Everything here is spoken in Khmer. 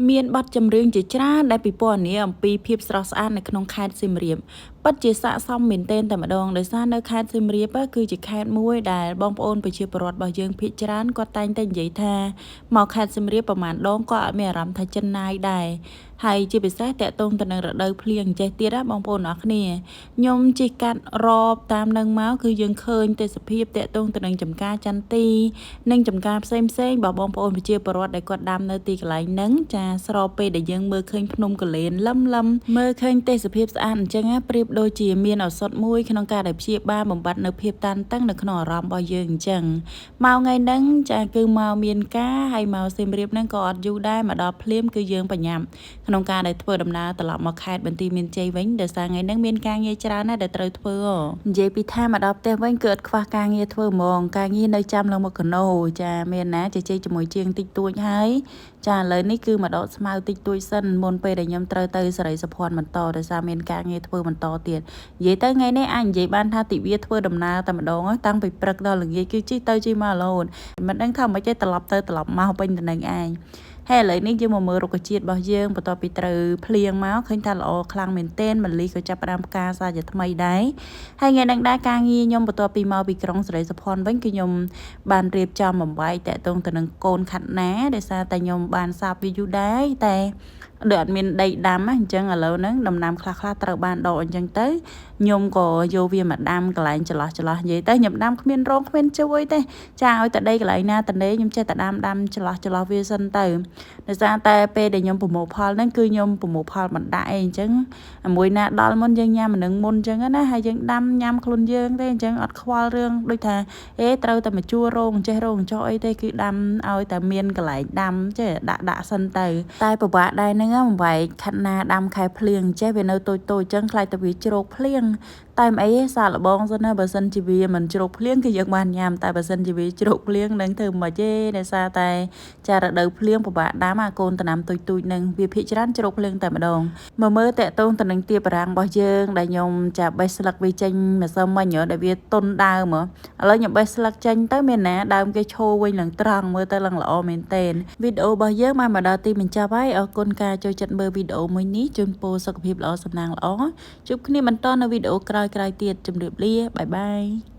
មានបទចម្រៀងជាច្រើនដែលពិពណ៌នាអំពីភាពស្រស់ស្អាតនៅក្នុងខេត្តសៀមរាបពិតជាស័ក្តិសមមែនទែនតែម្ដងដោយសារនៅខេត្តសៀមរាបគឺជាខេត្តមួយដែលបងប្អូនប្រជាពលរដ្ឋរបស់យើងភាគច្រើនគាត់តែងតែនិយាយថាមកខេត្តសៀមរាបប្រហែលដងក៏អត់មានអារម្មណ៍ថាចិនណាយដែរហើយជាពិសេសតកតងទៅនឹងរដូវភ្លៀងចេះទៀតណាបងប្អូនអរគ្នាខ្ញុំជិះកាត់របតាមនឹងមកគឺយើងឃើញទេសភាពតកតងទៅនឹងចំការចន្ទីនិងចំការផ្សេងរបស់បងប្អូនប្រជាពលរដ្ឋដែលគាត់ដាំនៅទីកន្លែងហ្នឹងចាស្របពេលដែលយើងមើលឃើញភ្នំកលែនលឹមមើលឃើញទេសភាពស្អាតអញ្ចឹងប្រៀបដូចជាមានឱសថមួយក្នុងការដែលព្យាបាលបំបត្តិនៅភាពតានតឹងនៅក្នុងអារម្មណ៍របស់យើងអញ្ចឹងមកថ្ងៃហ្នឹងចាគឺមកមានការហើយមកសៀមរាបហ្នឹងក៏អត់យូរដែរមកដល់ភ្លាមគឺយើងបញ្ញាប់ក្នុងការដែលធ្វើដំណើរត្រឡប់មកខេត្តបន្ទាយមានជ័យវិញដោយសារថ្ងៃហ្នឹងមានការងារច្រើនណាស់ដែលត្រូវធ្វើនិយាយពីថាមកដល់ផ្ទះវិញគឺអត់ខ្វះការងារធ្វើហ្មងការងារនៅចាំឡើងមកកណូចាមានណាជជែកជាមួយជាងតិចតួចហើយចាឥឡូវនេះគឺមកដកស្មៅតិចតួចសិនមុនពេលដែលខ្ញុំត្រូវទៅសេរីសុភ័ណ្ឌបន្តដោយសារមានការងារធ្វើបន្តទៀតនិយាយទៅថ្ងៃនេះអាចនិយាយបានថាទិវាធ្វើដំណើរតែម្ដងតាំងពីព្រឹកដល់ល្ងាចគឺជិះទៅជិះមករហូតមិនដឹងថាមិនទេត្រឡប់ទៅត្រឡប់មកពេញទៅនឹងឯងហើយឥឡូវនេះយើងមកមើលរុក្ខជាតិរបស់យើងបន្ទាប់ពីត្រូវភ្លៀងមកឃើញថាល្អខ្លាំងមែនទែនមលីក៏ចាប់ផ្ដើមផ្កាសាជាថ្មីដែរហើយថ្ងៃហ្នឹងដែរការងារខ្ញុំបន្ទាប់ពីមកពីក្រុងសេរីសុភ័ណ្ឌវិញគឺខ្ញុំបានរៀបចំបំបែកតាក់ទងទៅនឹងកូនខាត់ណាដោយសារតែខ្ញុំបានសាបវាយូរដែរតែដូចអត់មានដីដាំអញ្ចឹងឥឡូវហ្នឹងដំណាំខ្លះត្រូវបានដកអញ្ចឹងទៅខ្ញុំក៏យកវាមកដាំកន្លែងចន្លោះនិយាយទៅខ្ញុំដាំគ្មានរងគ្មានជួយទេចាឲ្យតែដីកន្លែងណាតនេខ្ញុំចេះតែដាំចន្លោះវាសិនទៅដោយសារតែពេលដែលខ្ញុំប្រមូលផលហ្នឹងគឺខ្ញុំប្រមូលផលមិនដាក់អីអញ្ចឹងមួយណាដល់មុនយើងញ៉ាំនឹងមុនអញ្ចឹងណាហើយយើងដាំញ៉ាំខ្លួនយើងទេអញ្ចឹងអត់ខ្វល់រឿងដូចថាត្រូវតែមកជួររោងចេះរោងចោអីទេគឺដាំឲ្យតែមានកន្លែងដាំចេះដាក់សិនទៅតែពិបាកដែរហ្នឹងបំបែកខាត់ណាដាំខែភ្លៀងចេះវានៅតូចអញ្ចឹងខ្លាចតែវាជ្រោកភ្លៀងតែមិនអីទេសាកល្បងសិនណាបើសិនជាវាមិនជ្រោកភ្លៀងគឺយើងបានញ៉ាំតែបើសិនជាវាជ្រោកភ្លៀងនឹងធ្វើមិនទេដោយសារតែចារដូវភ្លៀងពិបាកដាំអាកូនដំណាំតូចនឹងវាភាគច្រើនជ្រោកភ្លៀងតែម្ដងមកមើលតកតងទៅនឹងទៀបបារាំងរបស់យើងដែលខ្ញុំចាបេះស្លឹកវាចេញម្សិលមិញដែលវាទុនដើមឥឡូវខ្ញុំបេះស្លឹកចេញទៅមានណាដើមគេឈរវិញឡើងត្រង់មើលទៅឡើងល្អមែនទែនវីដេអូរបស់យើងបានមកដល់ទីបញ្ចប់ហើយអរគុណការចូលចិត្តមើលវីដេអូមួយនេះជូនពរសុខភាពល្អសំណាងល្អជួបគ្នាបន្តនៅវីដេអូក្រោយៗទៀតជម្រាបលាបាយបាយ